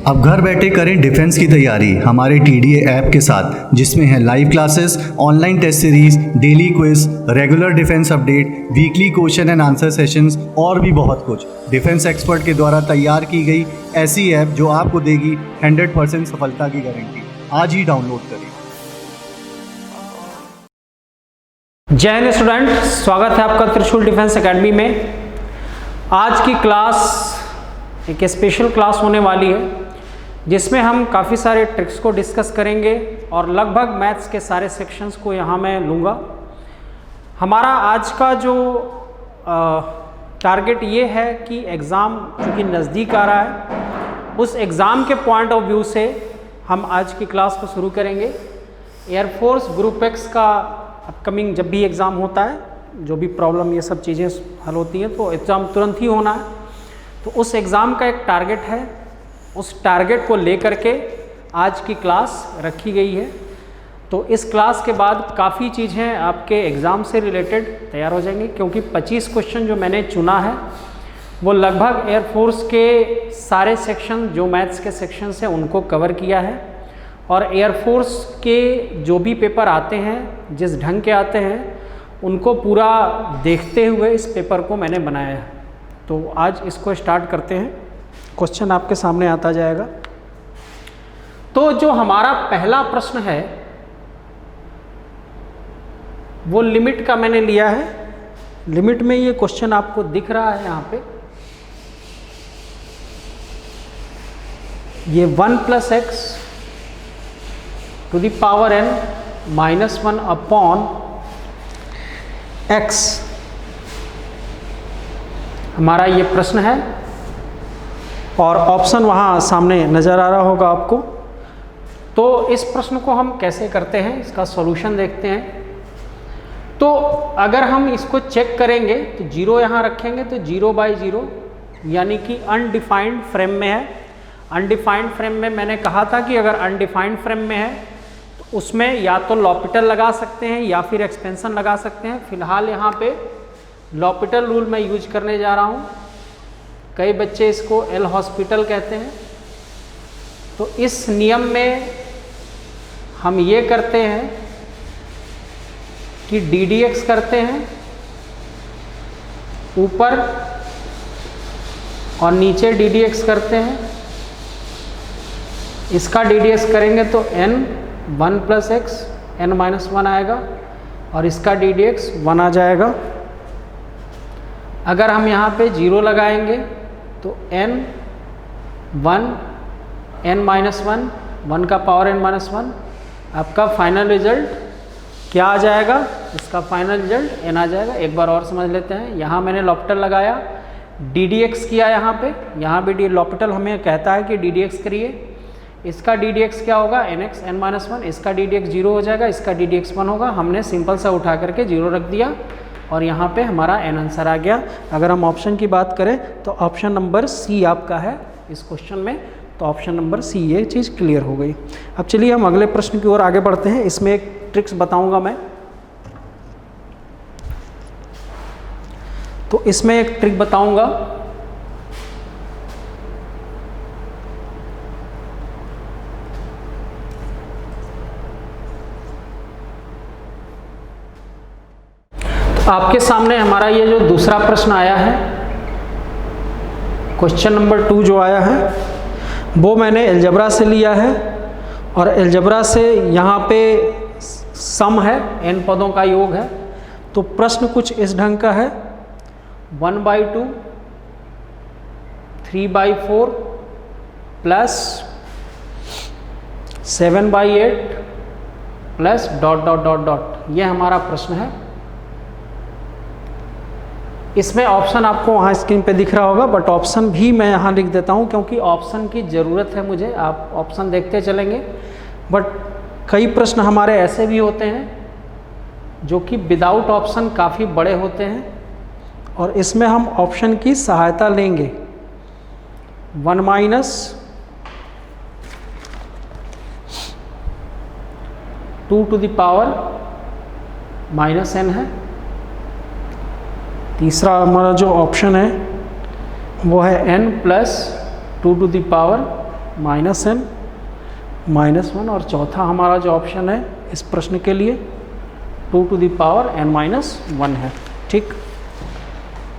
अब घर बैठे करें डिफेंस की तैयारी हमारे TDA ऐप के साथ, जिसमें है live classes, online test series, daily quiz, regular defence update, weekly question and answer sessions और भी बहुत कुछ। डिफेंस एक्सपर्ट के द्वारा तैयार की गई ऐसी ऐप जो आपको देगी 100% सफलता की गारंटी। आज ही डाउनलोड करें। जय हिंद स्टूडेंट, स्वागत है आपका त्रिशूल डिफेंस एकेडमी में। आज की क्लास एक स्पेशल क्लास होने वाली है जिसमें हम काफ़ी सारे ट्रिक्स को डिस्कस करेंगे और लगभग मैथ्स के सारे सेक्शंस को यहाँ मैं लूँगा। हमारा आज का जो टारगेट ये है कि एग्ज़ाम चूँकि नज़दीक आ रहा है, उस एग्ज़ाम के पॉइंट ऑफ व्यू से हम आज की क्लास को शुरू करेंगे। एयरफोर्स ग्रुप एक्स का अपकमिंग जब भी एग्ज़ाम होता है, जो भी प्रॉब्लम ये सब चीज़ें हल होती हैं तो एग्ज़ाम तुरंत ही होना है, तो उस एग्ज़ाम का एक टारगेट है। उस टारगेट को लेकर के आज की क्लास रखी गई है। तो इस क्लास के बाद काफ़ी चीज़ें आपके एग्ज़ाम से रिलेटेड तैयार हो जाएंगी, क्योंकि 25 क्वेश्चन जो मैंने चुना है वो लगभग एयरफोर्स के सारे सेक्शन जो मैथ्स के सेक्शंस हैं उनको कवर किया है। और एयरफोर्स के जो भी पेपर आते हैं, जिस ढंग के आते हैं, उनको पूरा देखते हुए इस पेपर को मैंने बनाया है। तो आज इसको स्टार्ट करते हैं। क्वेश्चन आपके सामने आता जाएगा। तो जो हमारा पहला प्रश्न है वो लिमिट का मैंने लिया है। लिमिट में ये क्वेश्चन आपको दिख रहा है यहाँ पे, ये 1 + x to the power n -1 upon x हमारा ये प्रश्न है। और ऑप्शन वहाँ सामने नज़र आ रहा होगा आपको। तो इस प्रश्न को हम कैसे करते हैं, इसका सॉल्यूशन देखते हैं। तो अगर हम इसको चेक करेंगे तो 0 यहाँ रखेंगे तो 0/0 यानी कि अनडिफाइंड फ्रेम में है। अनडिफाइंड फ्रेम में मैंने कहा था कि अगर अनडिफाइंड फ्रेम में है तो उसमें या तो लॉपिटल लगा सकते हैं या फिर एक्सपेंशन लगा सकते हैं। फिलहाल यहाँ पे लॉपिटल रूल मैं यूज करने जा रहा हूँ। कई बच्चे इसको एल हॉस्पिटल कहते हैं। तो इस नियम में हम ये करते हैं कि DDX करते हैं ऊपर और नीचे DDX करते हैं। इसका DDX करेंगे तो n 1 + x n - 1 आएगा और इसका DDX 1 आ जाएगा। अगर हम यहाँ पे 0 लगाएंगे तो n 1 n - 1 1 का पावर n - 1 आपका फाइनल रिजल्ट क्या आ जाएगा? इसका फाइनल रिजल्ट n आ जाएगा। एक बार और समझ लेते हैं। यहाँ मैंने लॉपिटल लगाया, DDX किया यहाँ पे, यहाँ भी लॉपिटल हमें कहता है कि DDX करिए। इसका DDX क्या होगा? nx n - 1। इसका DDX 0 हो जाएगा, इसका DDX 1 होगा। हमने सिंपल सा उठा करके 0 रख दिया और यहाँ पे हमारा n आंसर आ गया। अगर हम ऑप्शन की बात करें तो ऑप्शन नंबर C आपका है इस क्वेश्चन में। तो ऑप्शन नंबर C, ये चीज़ क्लियर हो गई। अब चलिए हम अगले प्रश्न की ओर आगे बढ़ते हैं। इसमें एक ट्रिक्स बताऊंगा मैं। तो इसमें एक ट्रिक बताऊंगा। आपके सामने हमारा ये जो दूसरा प्रश्न आया है, क्वेश्चन नंबर 2 जो आया है वो मैंने अलजेब्रा से लिया है। और अलजेब्रा से यहाँ पे सम है, n पदों का योग है। तो प्रश्न कुछ इस ढंग का है, 1/2 3/4 प्लस 7/8 प्लस ... ये हमारा प्रश्न है। इसमें ऑप्शन आपको वहाँ स्क्रीन पे दिख रहा होगा, बट ऑप्शन भी मैं यहाँ लिख देता हूँ क्योंकि ऑप्शन की ज़रूरत है मुझे। आप ऑप्शन देखते चलेंगे। बट कई प्रश्न हमारे ऐसे भी होते हैं जो कि विदाउट ऑप्शन काफ़ी बड़े होते हैं, और इसमें हम ऑप्शन की सहायता लेंगे। 1 - 2 टू द पावर -n है। तीसरा हमारा जो ऑप्शन है वो है n + 2 to the power -n -1 और चौथा हमारा जो ऑप्शन है इस प्रश्न के लिए 2 टू द पावर n-1 है। ठीक,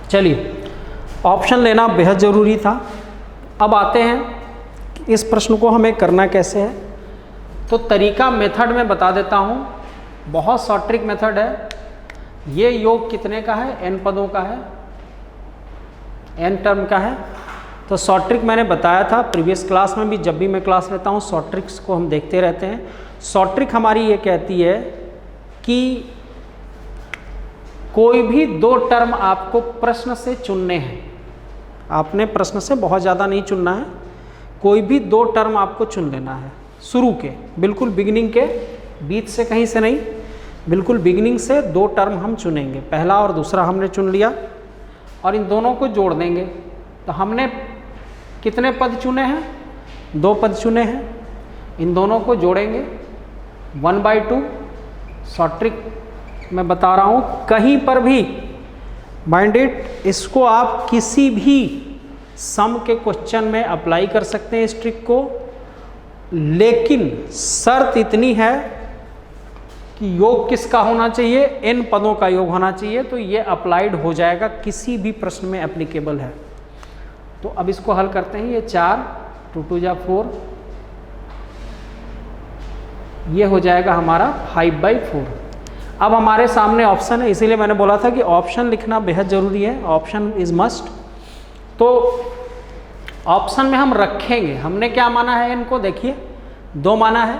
चलिए ऑप्शन लेना बेहद ज़रूरी था। अब आते हैं कि इस प्रश्न को हमें करना कैसे है। तो तरीका मेथड में बता देता हूँ, बहुत शॉर्ट ट्रिक मेथड है। ये योग कितने का है? n पदों का है, n टर्म का है। तो शॉर्ट ट्रिक मैंने बताया था प्रीवियस क्लास में भी, जब भी मैं क्लास लेता हूँ शॉर्ट ट्रिक्स को हम देखते रहते हैं। शॉर्ट ट्रिक हमारी ये कहती है कि कोई भी 2 टर्म आपको प्रश्न से चुनने हैं। आपने प्रश्न से बहुत ज़्यादा नहीं चुनना है, कोई भी 2 टर्म आपको चुन लेना है शुरू के, बिल्कुल बिगिनिंग के, बीच से कहीं से नहीं, बिल्कुल बिगिनिंग से 2 टर्म हम चुनेंगे। पहला और दूसरा हमने चुन लिया और इन दोनों को जोड़ देंगे। तो हमने कितने पद चुने हैं? 2 पद चुने हैं। इन दोनों को जोड़ेंगे 1/2। शॉर्ट ट्रिक मैं बता रहा हूँ, कहीं पर भी माइंडेड, इसको आप किसी भी सम के क्वेश्चन में अप्लाई कर सकते हैं इस ट्रिक को, लेकिन शर्त इतनी है कि योग किसका होना चाहिए? n पदों का योग होना चाहिए। तो ये अप्लाइड हो जाएगा, किसी भी प्रश्न में एप्लीकेबल है। तो अब इसको हल करते हैं। ये 4 2 2 जा 4, ये हो जाएगा हमारा 5/4। अब हमारे सामने ऑप्शन है, इसीलिए मैंने बोला था कि ऑप्शन लिखना बेहद ज़रूरी है, ऑप्शन इज मस्ट। तो ऑप्शन में हम रखेंगे, हमने क्या माना है इनको, देखिए 2 माना है।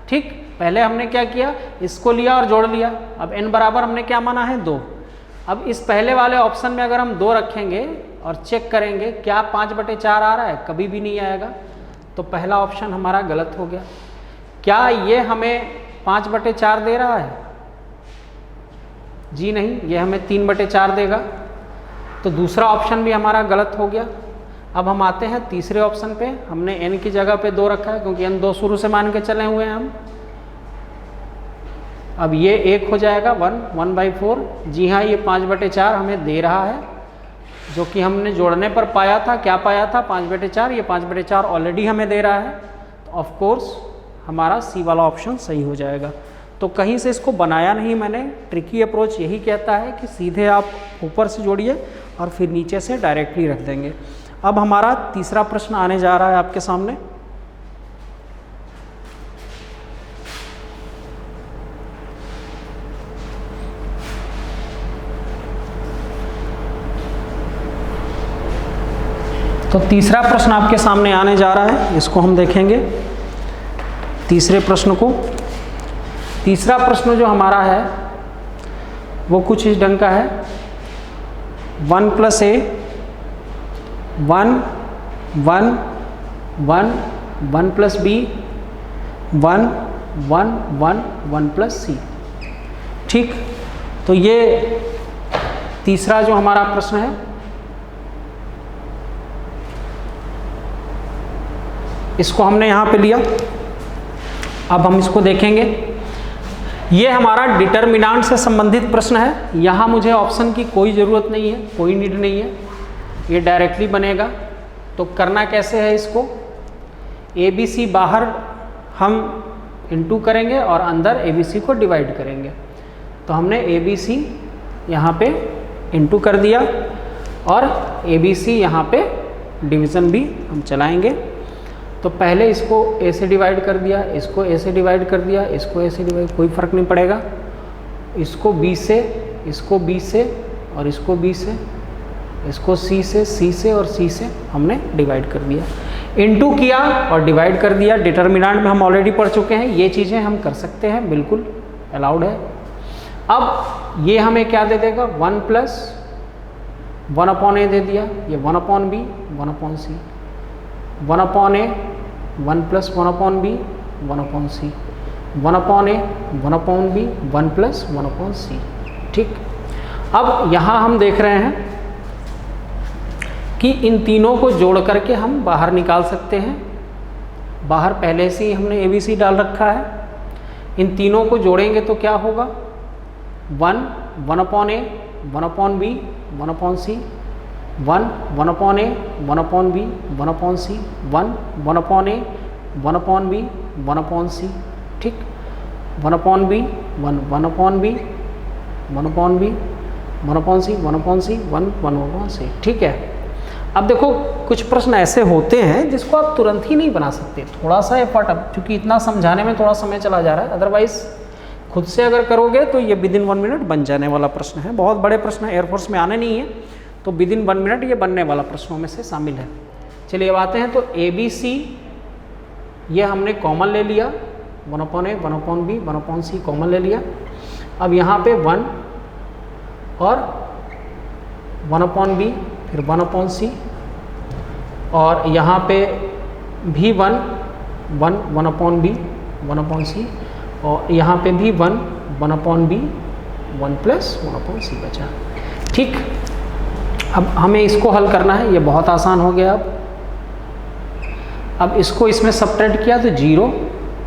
ठीक, पहले हमने क्या किया, इसको लिया और जोड़ लिया। अब n बराबर हमने क्या माना है? 2। अब इस पहले वाले ऑप्शन में अगर हम 2 रखेंगे और चेक करेंगे क्या 5/4 आ रहा है? कभी भी नहीं आएगा। तो पहला ऑप्शन हमारा गलत हो गया। क्या ये हमें 5/4 दे रहा है? जी नहीं, ये हमें 3/4 देगा। तो दूसरा ऑप्शन भी हमारा गलत हो गया। अब हम आते हैं तीसरे ऑप्शन पे। हमने n की जगह पे 2 रखा है क्योंकि n 2 शुरू से मान के चले हुए हैं हम। अब ये 1 हो जाएगा 1/4। जी हाँ, ये 5/4 हमें दे रहा है, जो कि हमने जोड़ने पर पाया था। क्या पाया था? 5/4। ये 5/4 ऑलरेडी हमें दे रहा है। तो ऑफ कोर्स हमारा सी वाला ऑप्शन सही हो जाएगा। तो कहीं से इसको बनाया नहीं मैंने, ट्रिकी अप्रोच यही कहता है कि सीधे आप ऊपर से जोड़िए और फिर नीचे से डायरेक्टली रख देंगे। अब हमारा तीसरा प्रश्न आने जा रहा है आपके सामने। तो तीसरा प्रश्न आपके सामने आने जा रहा है, इसको हम देखेंगे तीसरे प्रश्न को। तीसरा प्रश्न जो हमारा है वो कुछ इस ढंग का है। 1 + a 1 1 1 1 + b 1 1 1 1 + c। ठीक, तो ये तीसरा जो हमारा प्रश्न है, इसको हमने यहाँ पे लिया। अब हम इसको देखेंगे। ये हमारा डिटर्मिनांट से संबंधित प्रश्न है। यहाँ मुझे ऑप्शन की कोई ज़रूरत नहीं है, कोई नीड नहीं है, ये डायरेक्टली बनेगा। तो करना कैसे है इसको, ABC बाहर हम इनटू करेंगे और अंदर ABC को डिवाइड करेंगे। तो हमने ABC यहाँ पे इनटू कर दिया और ABC यहाँ पे डिवीज़न भी हम चलाएंगे। तो पहले इसको a से डिवाइड कर दिया, इसको a से डिवाइड कर दिया, इसको a से डिवाइड, कोई फ़र्क नहीं पड़ेगा। इसको b से, इसको b से और इसको b से, इसको c से और c से हमने डिवाइड कर दिया। इनटू किया और डिवाइड कर दिया। डिटर्मिनेंट में हम ऑलरेडी पढ़ चुके हैं, ये चीज़ें हम कर सकते हैं, बिल्कुल अलाउड है। अब ये हमें क्या दे देगा, 1 + 1/a दे दिया, ये 1/b 1/c, 1/a 1 + 1/b 1/c, 1/a 1/b 1 + 1/c। ठीक, अब यहाँ हम देख रहे हैं कि इन तीनों को जोड़ करके हम बाहर निकाल सकते हैं। बाहर पहले से ही हमने ABC डाल रखा है। इन तीनों को जोड़ेंगे तो क्या होगा, 1 1/a 1/b 1/c 1 1 upon A 1 upon B 1 upon C 1 1 upon A 1 upon B 1 upon C, ठीक, 1 upon B 1 1 upon B 1 upon B 1 upon C 1 upon C 1 1 upon C, ठीक है। अब देखो कुछ प्रश्न ऐसे होते हैं जिसको आप तुरंत ही नहीं बना सकते, थोड़ा सा एफर्ट, अब क्योंकि इतना समझाने में थोड़ा समय चला जा रहा है, अदरवाइज खुद से अगर करोगे तो ये विदिन 1 मिनट बन जाने वाला प्रश्न है। बहुत बड़े प्रश्न एयरफोर्स में आने नहीं है, तो विदिन 1 मिनट ये बनने वाला प्रश्नों में से शामिल है। चलिए अब आते हैं, तो ए बी सी ये हमने कॉमन ले लिया, 1 upon A 1 upon B 1 upon C common ले लिया। अब यहाँ पे 1 और 1 अपॉन बी फिर 1 अपॉन सी, और यहाँ पे भी 1 1 1 अपॉन बी 1 अपॉन सी, और यहाँ पे भी 1 1 अपॉन बी 1 प्लस 1 अपॉन सी बचा, ठीक। अब हमें इसको हल करना है, ये बहुत आसान हो गया। अब इसको इसमें सब्ट्रैक्ट किया तो 0,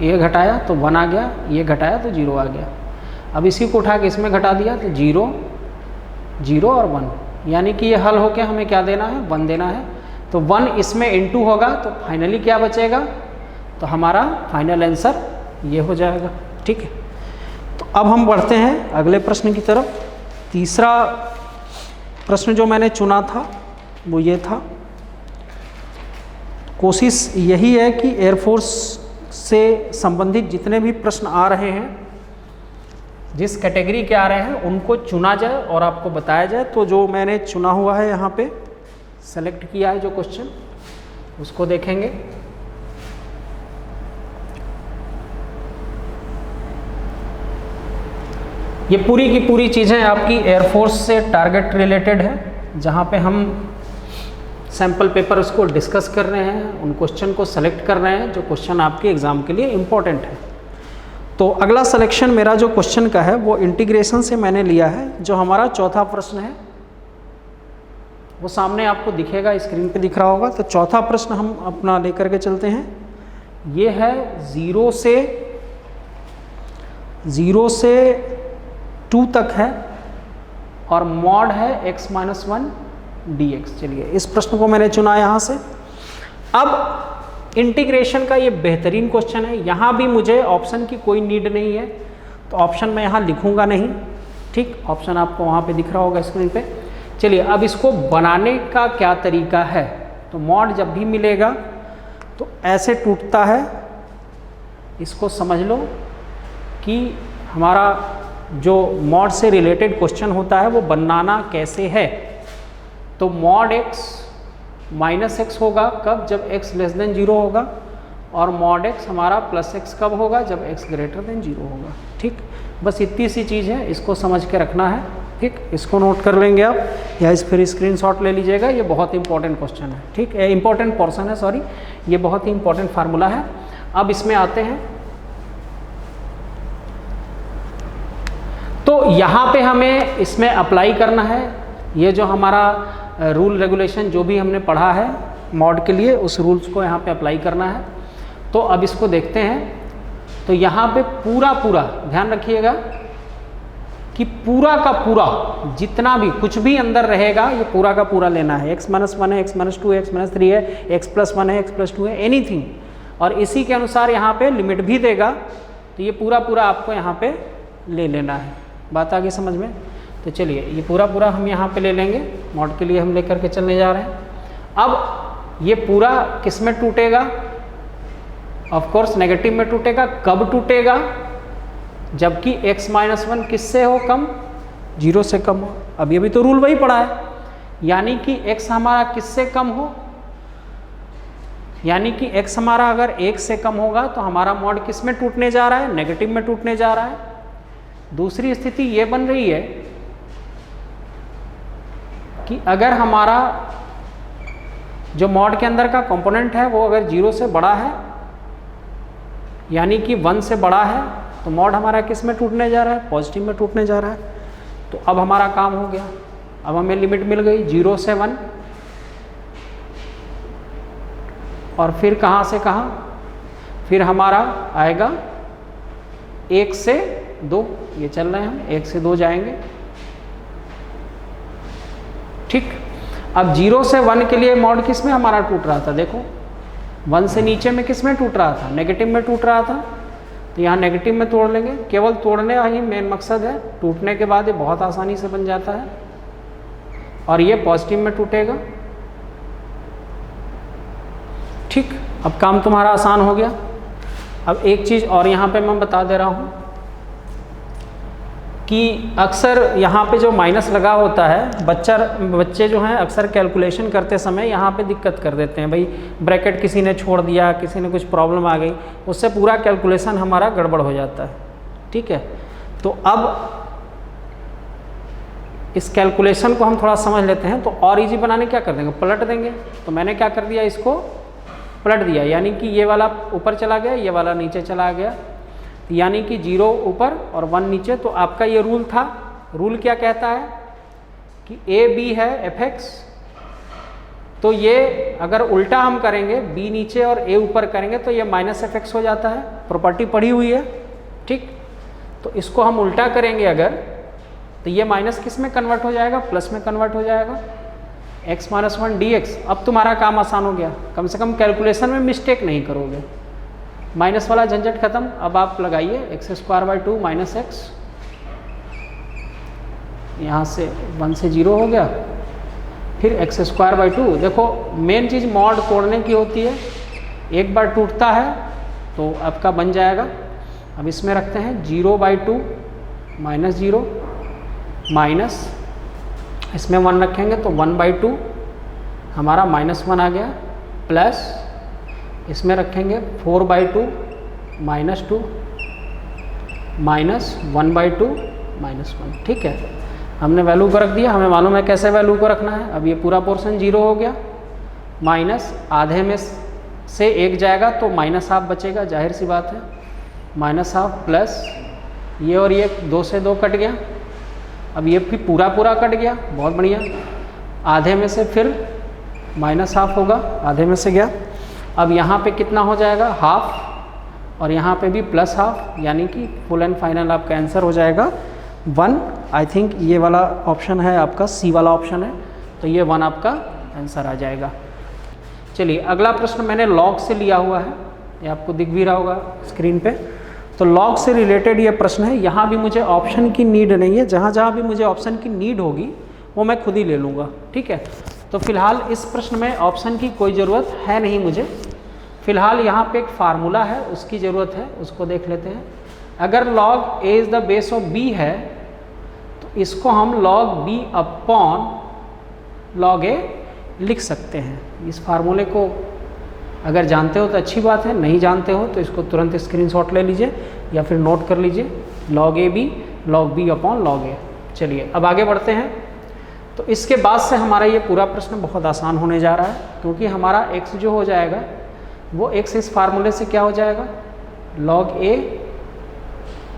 ये घटाया तो 1 आ गया, ये घटाया तो 0 आ गया। अब इसी को उठा के इसमें घटा दिया तो 0 0 और 1, यानी कि ये हल होके हमें क्या देना है, 1 देना है। तो 1 इसमें इनटू होगा तो फाइनली क्या बचेगा, तो हमारा फाइनल आंसर ये हो जाएगा, ठीक है। तो अब हम बढ़ते हैं अगले प्रश्न की तरफ। तीसरा प्रश्न जो मैंने चुना था वो ये था, कोशिश यही है कि एयरफोर्स से संबंधित जितने भी प्रश्न आ रहे हैं, जिस कैटेगरी के आ रहे हैं, उनको चुना जाए और आपको बताया जाए। तो जो मैंने चुना हुआ है यहाँ पे सेलेक्ट किया है जो क्वेश्चन, उसको देखेंगे। ये पूरी की पूरी चीज़ें आपकी एयरफोर्स से टारगेट रिलेटेड है, जहाँ पे हम सैम्पल पेपर उसको डिस्कस कर रहे हैं, उन क्वेश्चन को सेलेक्ट कर रहे हैं जो क्वेश्चन आपके एग्ज़ाम के लिए इम्पोर्टेंट है। तो अगला सिलेक्शन मेरा जो क्वेश्चन का है वो इंटीग्रेशन से मैंने लिया है। जो हमारा चौथा प्रश्न है वो सामने आपको दिखेगा, स्क्रीन पे दिख रहा होगा। तो चौथा प्रश्न हम अपना लेकर के चलते हैं। ये है 0 से 2 तक है और मॉड है x माइनस 1 dx। चलिए इस प्रश्न को मैंने चुना यहाँ से। अब इंटीग्रेशन का ये बेहतरीन क्वेश्चन है, यहाँ भी मुझे ऑप्शन की कोई नीड नहीं है, तो ऑप्शन मैं यहाँ लिखूँगा नहीं, ठीक। ऑप्शन आपको वहाँ पे दिख रहा होगा स्क्रीन पे। चलिए अब इसको बनाने का क्या तरीका है। तो मॉड जब भी मिलेगा तो ऐसे टूटता है, इसको समझ लो कि हमारा जो मॉड से रिलेटेड क्वेश्चन होता है वो बनाना कैसे है। तो मॉड x माइनस एक्स होगा कब, जब x लेस देन 0 होगा, और मॉड x हमारा प्लस x कब होगा, जब x ग्रेटर देन 0 होगा, ठीक। बस इतनी सी चीज़ है, इसको समझ के रखना है, ठीक। इसको नोट कर लेंगे आप, या इस फिर स्क्रीनशॉट ले लीजिएगा। ये बहुत इंपॉर्टेंट क्वेश्चन है, ठीक है, इंपॉर्टेंट पोर्शन है, सॉरी, ये बहुत ही इंपॉर्टेंट फार्मूला है। अब इसमें आते हैं, तो यहाँ पे हमें इसमें अप्लाई करना है ये जो हमारा रूल रेगुलेशन जो भी हमने पढ़ा है मॉड के लिए, उस रूल्स को यहाँ पे अप्लाई करना है। तो अब इसको देखते हैं। तो यहाँ पे पूरा ध्यान रखिएगा कि पूरा का पूरा जितना भी कुछ भी अंदर रहेगा ये पूरा का पूरा लेना है। x माइनस 1 है, x माइनस 2 है, x माइनस 3 है, x प्लस 1 है, x प्लस 2 है, एनीथिंग, और इसी के अनुसार यहाँ पे लिमिट भी देगा। तो ये पूरा आपको यहाँ पे ले लेना है। बात आगे समझ में? तो चलिए ये पूरा हम यहाँ पे ले लेंगे, मॉड के लिए हम लेकर के चलने जा रहे हैं। अब ये पूरा किस में टूटेगा? ऑफ कोर्स नेगेटिव में टूटेगा। कब टूटेगा? जबकि x माइनस 1 किससे हो कम? 0 से कम हो। अब ये भी तो रूल वही पढ़ा है, यानी कि x हमारा किससे कम हो, यानी कि x हमारा अगर 1 से कम होगा तो हमारा मॉड किस में टूटने जा रहा है? नेगेटिव में टूटने जा रहा है। दूसरी स्थिति ये बन रही है कि अगर हमारा जो मॉड के अंदर का कंपोनेंट है वो अगर 0 से बड़ा है, यानी कि 1 से बड़ा है, तो मॉड हमारा किस में टूटने जा रहा है? पॉजिटिव में टूटने जा रहा है। तो अब हमारा काम हो गया, अब हमें लिमिट मिल गई 0 से 1, और फिर कहाँ से कहाँ? फिर हमारा आएगा 1 से 2, ये चल रहे हैं हम, 1 से 2 जाएंगे, ठीक। अब 0 से 1 के लिए मॉड किस में हमारा टूट रहा था, देखो 1 से नीचे में किस में टूट रहा था, नेगेटिव में टूट रहा था। तो यहाँ नेगेटिव में तोड़ लेंगे, केवल तोड़ने ही मेन मकसद है, टूटने के बाद ये बहुत आसानी से बन जाता है। और ये पॉजिटिव में टूटेगा। ठीक, अब काम तुम्हारा आसान हो गया। अब एक चीज़ और यहाँ पे मैं बता दे रहा हूँ कि अक्सर यहाँ पे जो माइनस लगा होता है, बच्चे जो हैं अक्सर कैलकुलेशन करते समय यहाँ पे दिक्कत कर देते हैं। भाई ब्रैकेट किसी ने छोड़ दिया, किसी ने कुछ प्रॉब्लम आ गई, उससे पूरा कैलकुलेशन हमारा गड़बड़ हो जाता है। ठीक है, तो अब इस कैलकुलेशन को हम थोड़ा समझ लेते हैं। तो और इजी बनाने क्या कर देंगे, पलट देंगे। तो मैंने क्या कर दिया, इसको पलट दिया, यानी कि ये वाला ऊपर चला गया, ये वाला नीचे चला गया, यानी कि 0 ऊपर और 1 नीचे। तो आपका ये रूल था, रूल क्या कहता है कि ए बी है fx, तो ये अगर उल्टा हम करेंगे, b नीचे और a ऊपर करेंगे तो ये माइनस fx हो जाता है। प्रॉपर्टी पढ़ी हुई है। ठीक, तो इसको हम उल्टा करेंगे अगर, तो ये माइनस किस में कन्वर्ट हो जाएगा, प्लस में कन्वर्ट हो जाएगा, x माइनस 1 dx। अब तुम्हारा काम आसान हो गया, कम से कम कैलकुलेशन में मिस्टेक नहीं करोगे। माइनस वाला झंझट खत्म। अब आप लगाइए x² / 2 - x, यहाँ से 1 से 0 हो गया, फिर x² / 2। देखो मेन चीज़ मॉड तोड़ने की होती है, एक बार टूटता है तो आपका बन जाएगा। अब इसमें रखते हैं 0/2 -0 माइनस, इसमें 1 रखेंगे तो 1/2 हमारा -1 आ गया, प्लस इसमें रखेंगे 4/2 -2 माइनस 1/2 -1। ठीक है, हमने वैल्यू को रख दिया, हमें मालूम है कैसे वैल्यू को रखना है। अब ये पूरा पोर्शन 0 हो गया, माइनस आधे में से 1 जाएगा तो -½ बचेगा, जाहिर सी बात है, -½ प्लस ये और ये 2 से 2 कट गया। अब ये फिर पूरा कट गया, बहुत बढ़िया। आधे में से फिर -½ होगा, आधे में से गया। अब यहाँ पे कितना हो जाएगा, ½ और यहाँ पे भी +½ यानी कि फुल एंड फाइनल आपका आंसर हो जाएगा 1। आई थिंक ये वाला ऑप्शन है आपका, सी वाला ऑप्शन है, तो ये 1 आपका आंसर आ जाएगा। चलिए अगला प्रश्न मैंने लॉग से लिया हुआ है, ये आपको दिख भी रहा होगा स्क्रीन पे। तो लॉग से रिलेटेड ये प्रश्न है, यहाँ भी मुझे ऑप्शन की नीड नहीं है, जहाँ जहाँ भी मुझे ऑप्शन की नीड होगी वो मैं खुद ही ले लूँगा। ठीक है, तो फिलहाल इस प्रश्न में ऑप्शन की कोई ज़रूरत है नहीं मुझे। फिलहाल यहाँ पे एक फार्मूला है, उसकी ज़रूरत है, उसको देख लेते हैं। अगर log a is the base of b है तो इसको हम log b upon log a लिख सकते हैं। इस फार्मूले को अगर जानते हो तो अच्छी बात है, नहीं जानते हो तो इसको तुरंत स्क्रीनशॉट ले लीजिए या फिर नोट कर लीजिए, log a b log b upon log a। चलिए अब आगे बढ़ते हैं। तो इसके बाद से हमारा ये पूरा प्रश्न बहुत आसान होने जा रहा है, क्योंकि हमारा x जो हो जाएगा वो x इस फार्मूले से क्या हो जाएगा, log a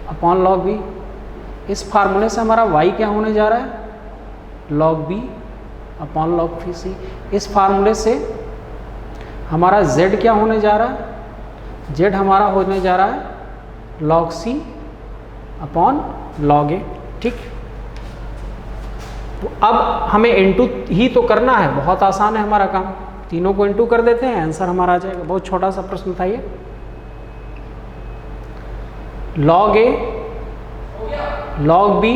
upon log b। इस फार्मूले से हमारा y क्या होने जा रहा है, log b upon log c। इस फार्मूले से हमारा z क्या होने जा रहा है, z हमारा होने जा रहा है log c upon log a। ठीक, तो अब हमें इनटू ही तो करना है, बहुत आसान है हमारा काम, तीनों को इनटू कर देते हैं, आंसर हमारा आ जाएगा। बहुत छोटा सा प्रश्न था ये। log a log b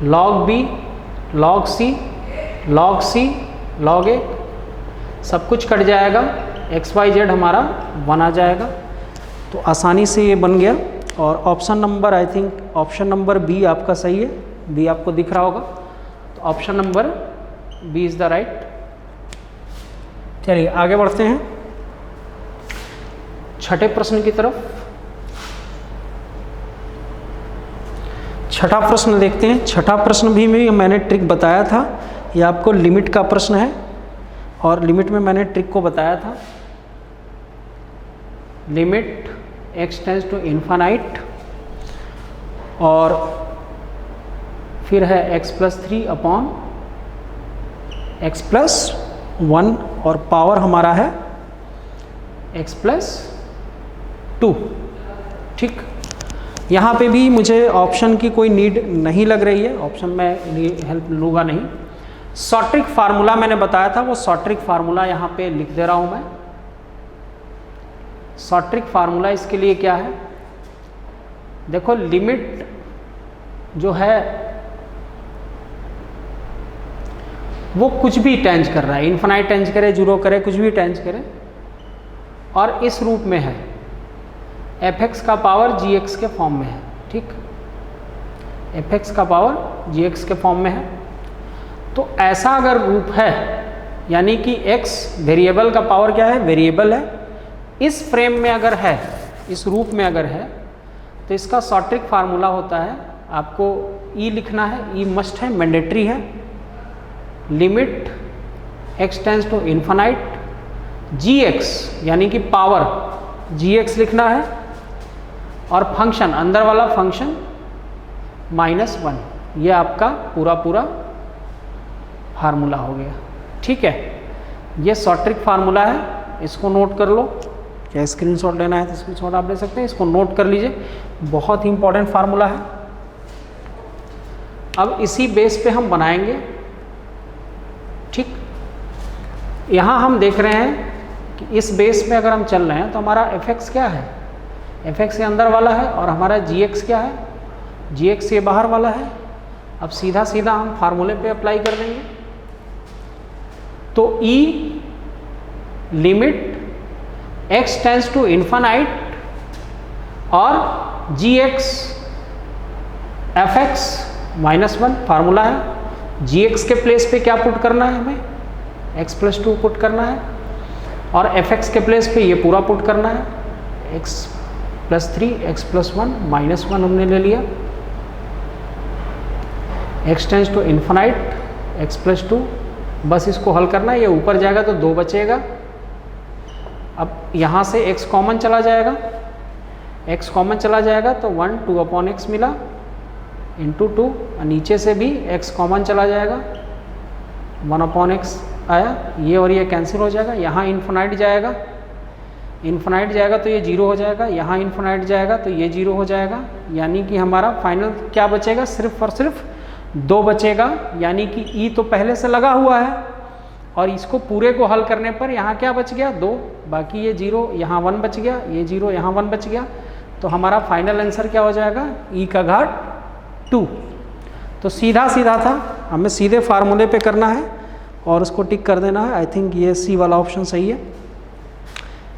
log b log c log c log a, सब कुछ कट जाएगा, x y z हमारा 1 आ जाएगा। तो आसानी से ये बन गया। और option number, I think option number B आपका सही है, बी आपको दिख रहा होगा, तो option number B is the right. चलिए आगे बढ़ते हैं छठे प्रश्न की तरफ। छठा प्रश्न देखते हैं। छठा प्रश्न भी मैंने ट्रिक बताया था, ये आपको लिमिट का प्रश्न है और लिमिट में मैंने ट्रिक को बताया था। Limit x tends to infinite और फिर है x+3 अपॉन x+1 और पावर हमारा है x+2। ठीक, यहाँ पे भी मुझे ऑप्शन की कोई नीड नहीं लग रही है, ऑप्शन में हेल्प लूँगा नहीं। सॉर्ट्रिक फार्मूला मैंने बताया था, वो सॉर्ट्रिक फार्मूला यहाँ पे लिख दे रहा हूँ मैं। सॉर्ट्रिक फार्मूला इसके लिए क्या है, देखो लिमिट जो है वो कुछ भी टेंज कर रहा है, इन्फिनाइट टेंज करे, जीरो करे, कुछ भी टेंज करे, और इस रूप में है, fx का पावर gx के फॉर्म में है, ठीक, fx का पावर gx के फॉर्म में है। तो ऐसा अगर रूप है, यानी कि x वेरिएबल का पावर क्या है, वेरिएबल है, इस फ्रेम में अगर है, इस रूप में अगर है, तो इसका सॉर्ट्रिक फार्मूला होता है, आपको e लिखना है, e मस्ट है, मैंडेटरी है, limit x tends to infinite gx यानी कि पावर gx लिखना है, और फंक्शन अंदर वाला फंक्शन -1, ये आपका पूरा फार्मूला हो गया, ठीक है। ये सॉर्ट्रिक फार्मूला है, इसको नोट कर लो, क्या स्क्रीनशॉट लेना है तो स्क्रीनशॉट आप ले सकते हैं, इसको नोट कर लीजिए, बहुत ही इंपॉर्टेंट फार्मूला है। अब इसी बेस पे हम बनाएंगे, ठीक। यहाँ हम देख रहे हैं कि इस बेस पे अगर हम चल रहे हैं तो हमारा fx क्या है, fx ये अंदर वाला है, और हमारा gx क्या है, gx ये बाहर वाला है। अब सीधा सीधा हम फार्मूले पे अप्लाई कर देंगे, तो e limit x tends to infinite और gx fx -1 फार्मूला है। gx के प्लेस पे क्या पुट करना है, हमें x + 2 पुट करना है, और fx के प्लेस पे ये पूरा पुट करना है, x + 3 x + 1 -1 हमने ले लिया, x tends to infinite x + 2, बस इसको हल करना है, ये ऊपर जाएगा तो 2 बचेगा। अब यहाँ से x कॉमन चला जाएगा, x कॉमन चला जाएगा तो 1 2/x मिला इंटू 2, नीचे से भी x कॉमन चला जाएगा, 1/x आया, ये और ये कैंसिल हो जाएगा, यहाँ इन्फिनाइट जाएगा, इन्फिनाइट जाएगा तो ये 0 हो जाएगा, यहाँ इन्फिनाइट जाएगा तो ये 0 हो जाएगा, यानी कि हमारा फाइनल क्या बचेगा, सिर्फ और सिर्फ 2 बचेगा, यानी कि e तो पहले से लगा हुआ है, और इसको पूरे को हल करने पर यहाँ क्या बच गया, 2, बाकी ये 0, यहाँ 1 बच गया, ये 0, यहाँ 1 बच गया, तो हमारा फाइनल आंसर क्या हो जाएगा, e का घात 2। तो सीधा सीधा था, हमें सीधे फार्मूले पे करना है और उसको टिक कर देना है। आई थिंक ये सी वाला ऑप्शन सही है।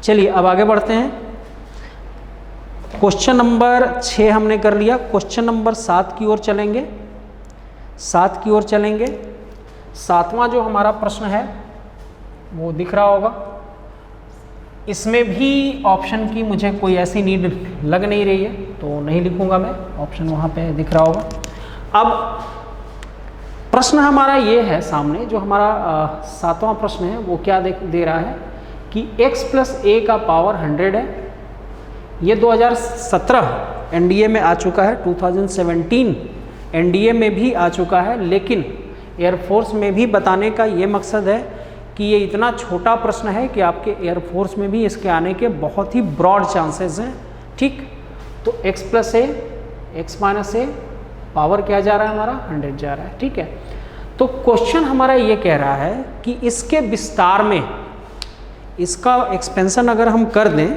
चलिए अब आगे बढ़ते हैं। क्वेश्चन नंबर 6 हमने कर लिया, क्वेश्चन नंबर 7 की ओर चलेंगे, 7 की ओर चलेंगे। 7वां जो हमारा प्रश्न है वो दिख रहा होगा, इसमें भी ऑप्शन की मुझे कोई ऐसी नीड लग नहीं रही है तो नहीं लिखूंगा मैं, ऑप्शन वहाँ पे दिख रहा होगा। अब प्रश्न हमारा ये है सामने, जो हमारा 7वां प्रश्न है वो क्या दे रहा है कि x + a का पावर 100 है। ये 2017 एनडीए में आ चुका है, 2017 एनडीए में भी आ चुका है, लेकिन एयरफोर्स में भी बताने का ये मकसद है कि ये इतना छोटा प्रश्न है कि आपके एयरफोर्स में भी इसके आने के बहुत ही ब्रॉड चांसेस हैं, ठीक। तो x + a x - a power क्या जा रहा है, हमारा 100 जा रहा है, ठीक है। तो क्वेश्चन हमारा ये कह रहा है कि इसके विस्तार में इसका एक्सपेंशन अगर हम कर दें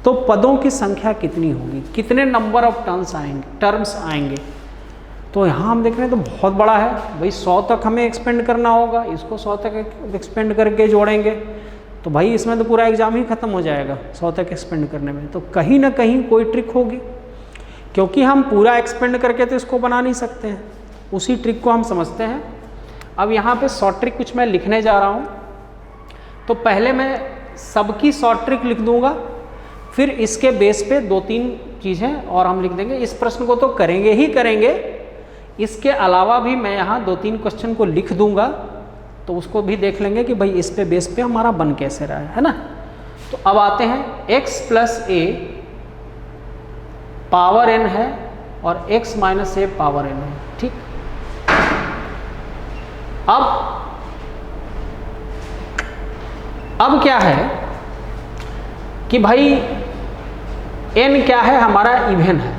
तो पदों की संख्या कितनी होगी, कितने नंबर ऑफ टर्म्स आएंगे। तो यहाँ हम देख रहे हैं तो बहुत बड़ा है भाई, 100 तक हमें एक्सपेंड करना होगा, इसको 100 तक एक्सपेंड करके जोड़ेंगे तो भाई इसमें तो पूरा एग्जाम ही खत्म हो जाएगा 100 तक एक्सपेंड करने में। तो कहीं ना कहीं कोई ट्रिक होगी, क्योंकि हम पूरा एक्सपेंड करके तो इसको बना नहीं सकते हैं, उसी ट्रिक को हम समझते हैं। अब यहाँ पे शॉर्ट ट्रिक कुछ मैं लिखने जा रहा हूँ, तो पहले मैं सबकी शॉर्ट ट्रिक लिख दूँगा, फिर इसके बेस पे 2-3 चीज़ें और हम लिख देंगे। इस प्रश्न को तो करेंगे ही करेंगे, इसके अलावा भी मैं यहाँ 2-3 क्वेश्चन को लिख दूँगा, तो उसको भी देख लेंगे कि भाई इस पे बेस पे हमारा बन कैसे रहा है ना। तो अब आते हैं, x + a पावर n है और x - a पावर n है, ठीक। अब क्या है कि भाई n क्या है, हमारा इवन है,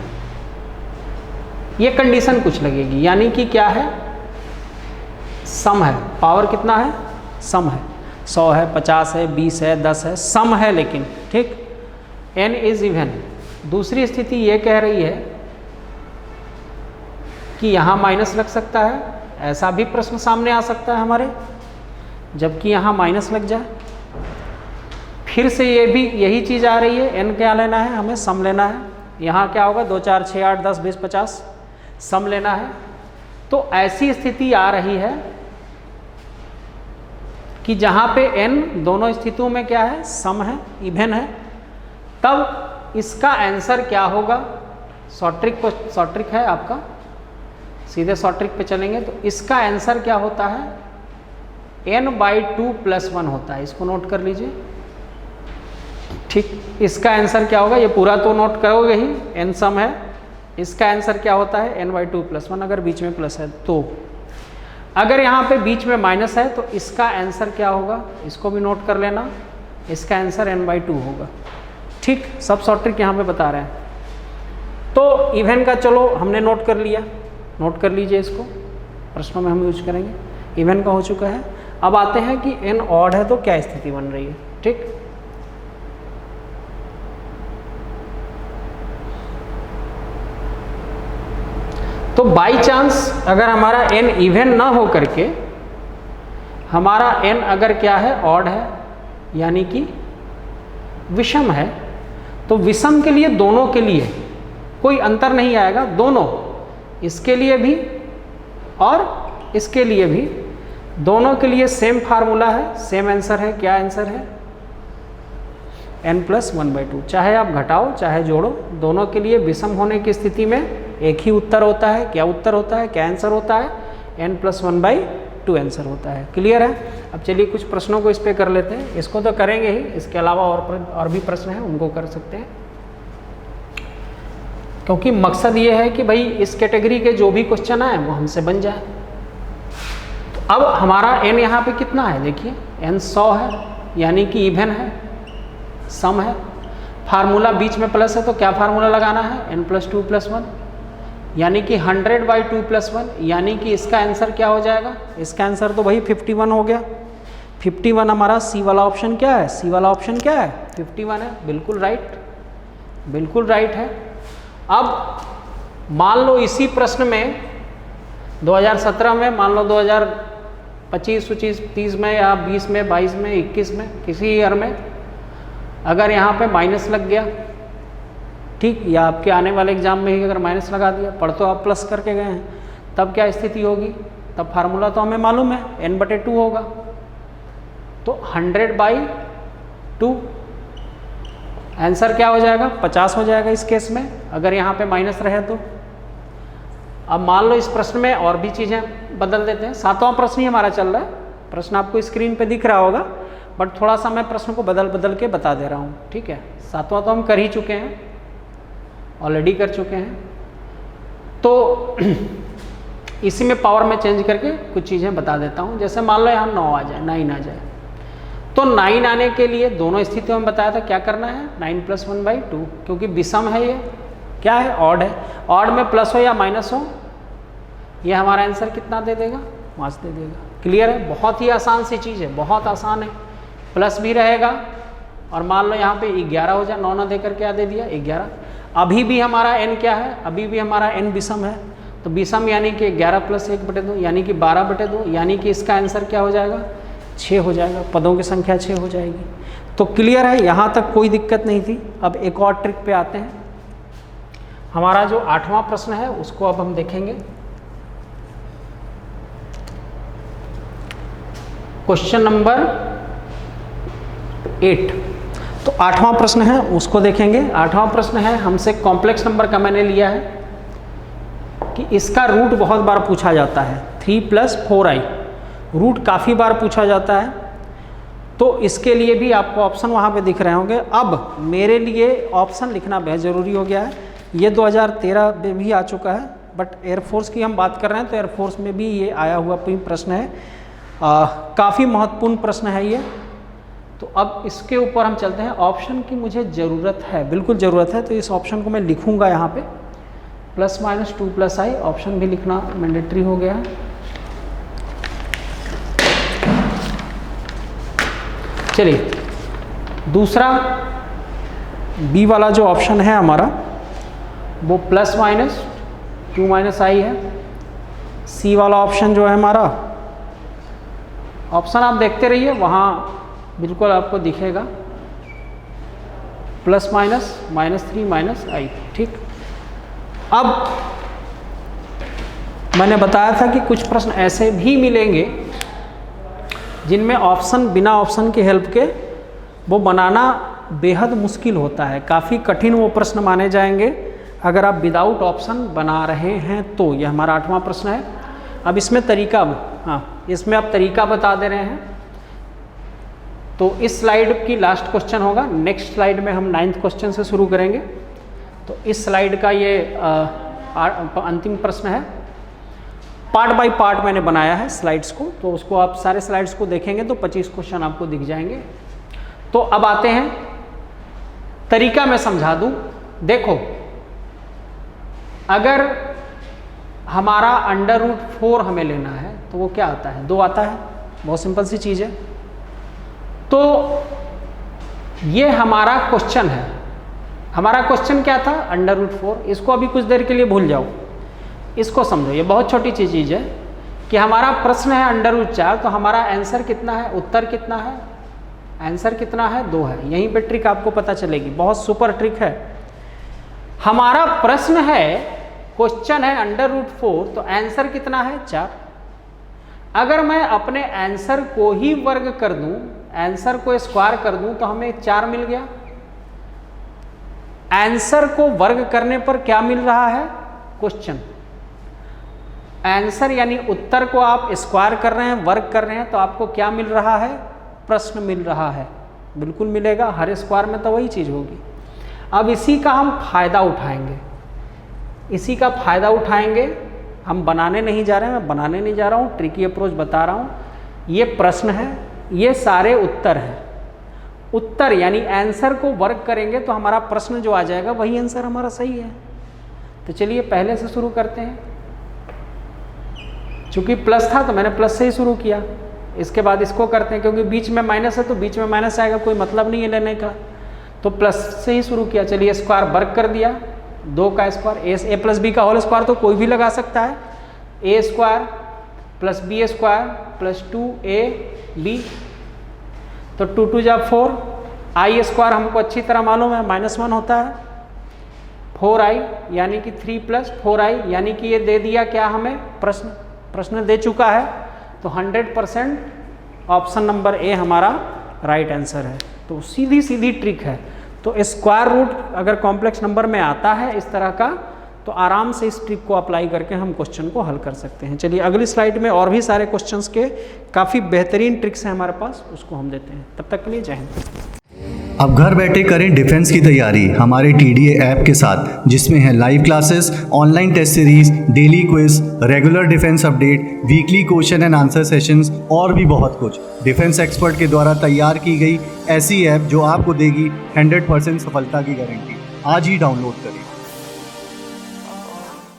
ये कंडीशन कुछ लगेगी, यानी कि क्या है, सम है, पावर कितना है, सम है, 100 है, 50 है, 20 है, 10 है, सम है लेकिन, ठीक। n is even. दूसरी स्थिति ये कह रही है कि यहाँ माइनस लग सकता है, ऐसा भी प्रश्न सामने आ सकता है हमारे, जबकि यहाँ माइनस लग जाए। फिर से ये भी यही चीज़ आ रही है, n क्या लेना है, हमें सम लेना है। यहाँ क्या होगा, 2 4 6 8 10 20 50, सम लेना है। तो ऐसी स्थिति आ रही है कि जहाँ पे n दोनों स्थितियों में क्या है, सम है, इवन है, तब इसका आंसर क्या होगा। शॉर्ट ट्रिक है आपका, सीधे शॉर्ट ट्रिक पे चलेंगे तो इसका आंसर क्या होता है, n/2 + 1 होता है। इसको नोट कर लीजिए, ठीक। इसका आंसर क्या होगा, ये पूरा तो नोट करोगे ही, n सम है, इसका आंसर क्या होता है, n/2 + 1, अगर बीच में प्लस है तो। अगर यहाँ पे बीच में माइनस है तो इसका आंसर क्या होगा, इसको भी नोट कर लेना, इसका आंसर n/2 होगा, ठीक। सब शॉर्ट ट्रिक यहाँ पे बता रहे हैं। तो इवन का चलो हमने नोट कर लिया, नोट कर लीजिए, इसको प्रश्नों में हम यूज करेंगे। इवन का हो चुका है। अब आते हैं कि n ऑड है तो क्या स्थिति बन रही है, ठीक। तो बाई चांस अगर हमारा n इवन ना हो करके हमारा n अगर क्या है, ऑड है, यानी कि विषम है, तो विषम के लिए दोनों के लिए कोई अंतर नहीं आएगा, दोनों, इसके लिए भी और इसके लिए भी, दोनों के लिए सेम फार्मूला है, सेम आंसर है। क्या आंसर है, n + 1/2। चाहे आप घटाओ चाहे जोड़ो, दोनों के लिए विषम होने की स्थिति में एक ही उत्तर होता है। क्या उत्तर होता है, क्या आंसर होता है, n + 1/2 आंसर होता है। क्लियर है। अब चलिए कुछ प्रश्नों को इस पे कर लेते हैं, इसको तो करेंगे ही, इसके अलावा और भी प्रश्न हैं, उनको कर सकते हैं, क्योंकि मकसद ये है कि भाई इस कैटेगरी के जो भी क्वेश्चन आए वो हमसे बन जाए। तो अब हमारा n यहाँ पे कितना है, देखिए n 100 है, यानी कि इवन है, सम है। फार्मूला बीच में प्लस है तो क्या फार्मूला लगाना है, n + 2 + 1, यानी कि 100/2 + 1, यानी कि इसका आंसर क्या हो जाएगा, इसका आंसर तो भाई 51 हो गया। 51 हमारा सी वाला ऑप्शन क्या है, सी वाला ऑप्शन क्या है, 51 है, बिल्कुल राइट, बिल्कुल राइट है। अब मान लो इसी प्रश्न में 2017 में, मान लो 2025, 25, 30 में या 20 में, 22 में, 21 में, किसी ईयर में अगर यहाँ पे माइनस लग गया, ठीक, या आपके आने वाले एग्जाम में ही अगर माइनस लगा दिया, पढ़ तो आप प्लस करके गए हैं, तब क्या स्थिति होगी, तब फार्मूला तो हमें मालूम है, n/2 होगा। तो 100/2 आंसर क्या हो जाएगा, 50 हो जाएगा इस केस में, अगर यहाँ पे माइनस रहे तो। अब मान लो इस प्रश्न में और भी चीज़ें बदल देते हैं। 7वां प्रश्न ही हमारा चल रहा है, प्रश्न आपको स्क्रीन पे दिख रहा होगा, बट थोड़ा सा मैं प्रश्न को बदल के बता दे रहा हूँ, ठीक है। 7वां तो हम कर ही चुके हैं, ऑलरेडी कर चुके हैं। तो इसी में पावर में चेंज करके कुछ चीज़ें बता देता हूँ। जैसे मान लो यहाँ 9 आ जाए, 9 आ जाए, तो 9 आने के लिए दोनों स्थितियों में बताया था क्या करना है, 9 + 1/2, क्योंकि विषम है, ये क्या है, ऑड है। ऑड में प्लस हो या माइनस हो, ये हमारा आंसर कितना दे देगा, 5 दे देगा। क्लियर है, बहुत ही आसान सी चीज़ है, बहुत आसान है। प्लस भी रहेगा, और मान लो यहाँ पे 11 हो जाए, 9 ना दे करके क्या दे दिया, 11। अभी भी हमारा n क्या है, अभी भी हमारा n विषम है, तो विषम यानी कि 11 + 1/2 यानी कि 12/2, यानी कि इसका आंसर क्या हो जाएगा, 6 हो जाएगा, पदों की संख्या 6 हो जाएगी। तो क्लियर है, यहाँ तक कोई दिक्कत नहीं थी। अब एक और ट्रिक पे आते हैं। हमारा जो 8वां प्रश्न है उसको अब हम देखेंगे। Question number 8। तो 8वां प्रश्न है उसको देखेंगे। 8वां प्रश्न है, हमसे कॉम्प्लेक्स नंबर का मैंने लिया है कि इसका रूट बहुत बार पूछा जाता है, 3 + 4i, रूट काफ़ी बार पूछा जाता है। तो इसके लिए भी आपको ऑप्शन वहाँ पे दिख रहे होंगे। अब मेरे लिए ऑप्शन लिखना बेहद ज़रूरी हो गया है। ये 2013 में भी आ चुका है, बट एयरफोर्स की हम बात कर रहे हैं तो एयरफोर्स में भी ये आया हुआ प्रश्न है, काफ़ी महत्वपूर्ण प्रश्न है ये। तो अब इसके ऊपर हम चलते हैं। ऑप्शन की मुझे ज़रूरत है, बिल्कुल ज़रूरत है, तो इस ऑप्शन को मैं लिखूँगा यहाँ पे, ±2 + i, ऑप्शन भी लिखना मैंडेटरी हो गया है। चलिए दूसरा बी वाला जो ऑप्शन है हमारा वो प्लस माइनस क्यू माइनस आई है। सी वाला ऑप्शन जो है हमारा, ऑप्शन आप देखते रहिए, वहाँ बिल्कुल आपको दिखेगा प्लस माइनस -3 माइनस आई। ठीक, अब मैंने बताया था कि कुछ प्रश्न ऐसे भी मिलेंगे जिनमें ऑप्शन बिना ऑप्शन की हेल्प के वो बनाना बेहद मुश्किल होता है, काफ़ी कठिन वो प्रश्न माने जाएंगे अगर आप विदाउट ऑप्शन बना रहे हैं तो। यह हमारा 8वां प्रश्न है। अब इसमें तरीका, हाँ इसमें आप तरीका बता दे रहे हैं। तो इस स्लाइड की लास्ट क्वेश्चन होगा, नेक्स्ट स्लाइड में हम 9th क्वेश्चन से शुरू करेंगे। तो इस स्लाइड का ये अंतिम प्रश्न है। पार्ट बाय पार्ट मैंने बनाया है स्लाइड्स को, तो उसको आप सारे स्लाइड्स को देखेंगे तो 25 क्वेश्चन आपको दिख जाएंगे। तो अब आते हैं, तरीका मैं समझा दूं। देखो, अगर हमारा √4 हमें लेना है तो वो क्या आता है, 2 आता है, बहुत सिंपल सी चीज़ है। तो ये हमारा क्वेश्चन है। हमारा क्वेश्चन क्या था, √4। इसको अभी कुछ देर के लिए भूल जाओ, इसको समझो, ये बहुत छोटी सी चीज़ है कि हमारा प्रश्न है √4, तो हमारा आंसर कितना है, उत्तर कितना है, आंसर कितना है, 2 है। यहीं पे ट्रिक आपको पता चलेगी, बहुत सुपर ट्रिक है। हमारा प्रश्न है, क्वेश्चन है √4, तो आंसर कितना है, 4। अगर मैं अपने आंसर को ही वर्ग कर दूं, आंसर को स्क्वायर कर दूं, तो हमें 4 मिल गया। आंसर को वर्ग करने पर क्या मिल रहा है, क्वेश्चन। आंसर यानी उत्तर को आप स्क्वायर कर रहे हैं, वर्ग कर रहे हैं, तो आपको क्या मिल रहा है, प्रश्न मिल रहा है। बिल्कुल मिलेगा, हर स्क्वायर में तो वही चीज़ होगी। अब इसी का हम फायदा उठाएंगे, इसी का फायदा उठाएंगे। हम बनाने नहीं जा रहे हैं, मैं बनाने नहीं जा रहा हूँ, ट्रिकी अप्रोच बता रहा हूँ। ये प्रश्न है, ये सारे उत्तर हैं। उत्तर यानी आंसर को वर्ग करेंगे तो हमारा प्रश्न जो आ जाएगा वही आंसर हमारा सही है। तो चलिए पहले से शुरू करते हैं। चूंकि प्लस था तो मैंने प्लस से ही शुरू किया। इसके बाद इसको करते हैं, क्योंकि बीच में माइनस है तो बीच में माइनस आएगा, कोई मतलब नहीं है लेने का, तो प्लस से ही शुरू किया। चलिए स्क्वायर वर्ग कर दिया, 2 का स्क्वायर, a + b का होल स्क्वायर तो कोई भी लगा सकता है, a² + b² + 2ab, तो 2 2 जा 4, i² हमको अच्छी तरह मालूम है -1 होता है, 4i यानी कि 3 + 4i, यानी कि ये दे दिया क्या हमें, प्रश्न दे चुका है। तो 100% ऑप्शन नंबर ए हमारा राइट आंसर है। तो सीधी सीधी ट्रिक है। तो स्क्वायर रूट अगर कॉम्प्लेक्स नंबर में आता है इस तरह का, तो आराम से इस ट्रिक को अप्लाई करके हम क्वेश्चन को हल कर सकते हैं। चलिए अगली स्लाइड में और भी सारे क्वेश्चंस के काफ़ी बेहतरीन ट्रिक्स हैं हमारे पास, उसको हम देते हैं। तब तक के लिए जय हिंद। अब घर बैठे करें डिफेंस की तैयारी हमारे TDA ऐप के साथ, जिसमें है live classes, online test series, daily quiz, regular defence update, weekly question and answer sessions और भी बहुत कुछ। डिफेंस एक्सपर्ट के द्वारा तैयार की गई ऐसी ऐप जो आपको देगी 100% सफलता की गारंटी। आज ही डाउनलोड करें।